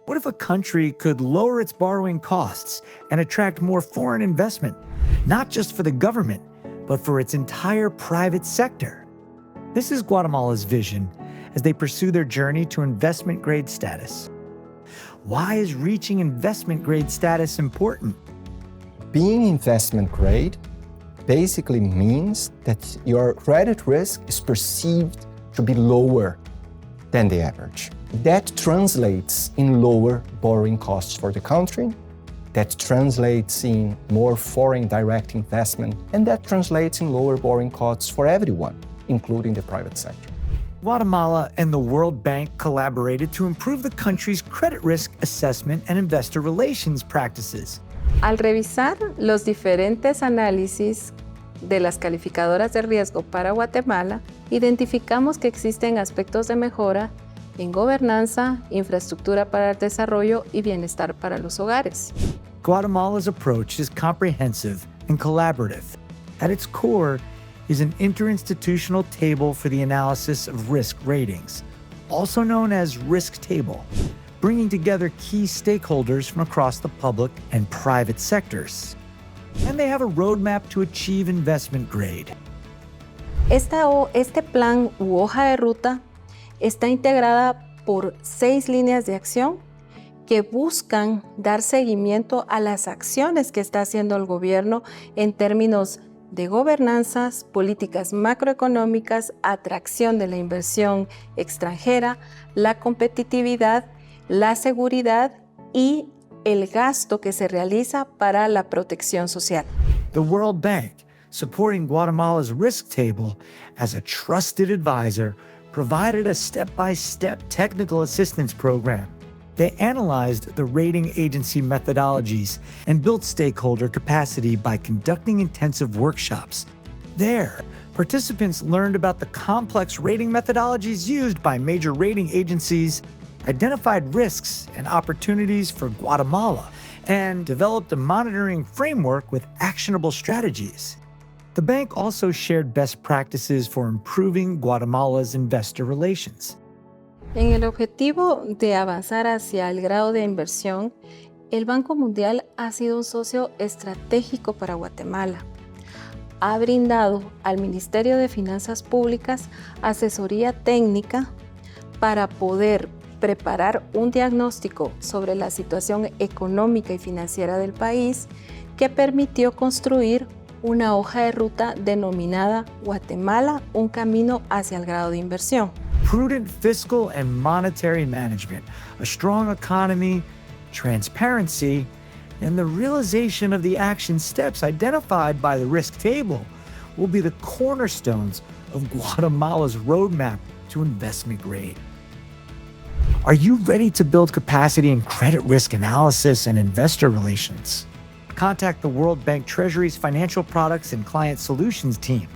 What if a country could lower its borrowing costs and attract more foreign investment, not just for the government, but for its entire private sector? This is Guatemala's vision as they pursue their journey to investment-grade status. Why is reaching investment-grade status important? Being investment-grade basically means that your credit risk is perceived to be lower than the average. That translates in lower borrowing costs for the country, that translates in more foreign direct investment, and that translates in lower borrowing costs for everyone, including the private sector. Guatemala and the World Bank collaborated to improve the country's credit risk assessment and investor relations practices. Al revisar los diferentes análisis de las calificadoras de riesgo para Guatemala, identificamos que existen aspectos de mejora en gobernanza, infraestructura para el desarrollo y bienestar para los hogares. Guatemala's approach is comprehensive and collaborative. At its core is an interinstitutional table for the analysis of risk ratings, also known as Risk Table, bringing together key stakeholders from across the public and private sectors. And they have a roadmap to achieve investment grade. Este plan u hoja de ruta está integrada por 6 líneas de acción que buscan dar seguimiento a las acciones que está haciendo el gobierno en términos de gobernanzas, políticas macroeconómicas, atracción de la inversión extranjera, la competitividad, la seguridad y el gasto que se realiza para la protección social. The World Bank, supporting Guatemala's risk table as a trusted advisor, provided a step-by-step technical assistance program. They analyzed the rating agency methodologies and built stakeholder capacity by conducting intensive workshops. There, participants learned about the complex rating methodologies used by major rating agencies, identified risks and opportunities for Guatemala, and developed a monitoring framework with actionable strategies. The bank also shared best practices for improving Guatemala's investor relations. En el objetivo de avanzar hacia el grado de inversión, el Banco Mundial ha sido un socio estratégico para Guatemala. Ha brindado al Ministerio de Finanzas Públicas asesoría técnica para poder preparar un diagnóstico sobre la situación económica y financiera del país que permitió construir una hoja de ruta denominada Guatemala, un camino hacia el grado de inversión. Prudent fiscal and monetary management, a strong economy, transparency, and the realization of the action steps identified by the risk table will be the cornerstones of Guatemala's roadmap to investment grade. Are you ready to build capacity in credit risk analysis and investor relations? Contact the World Bank Treasury's Financial Products and Client Solutions team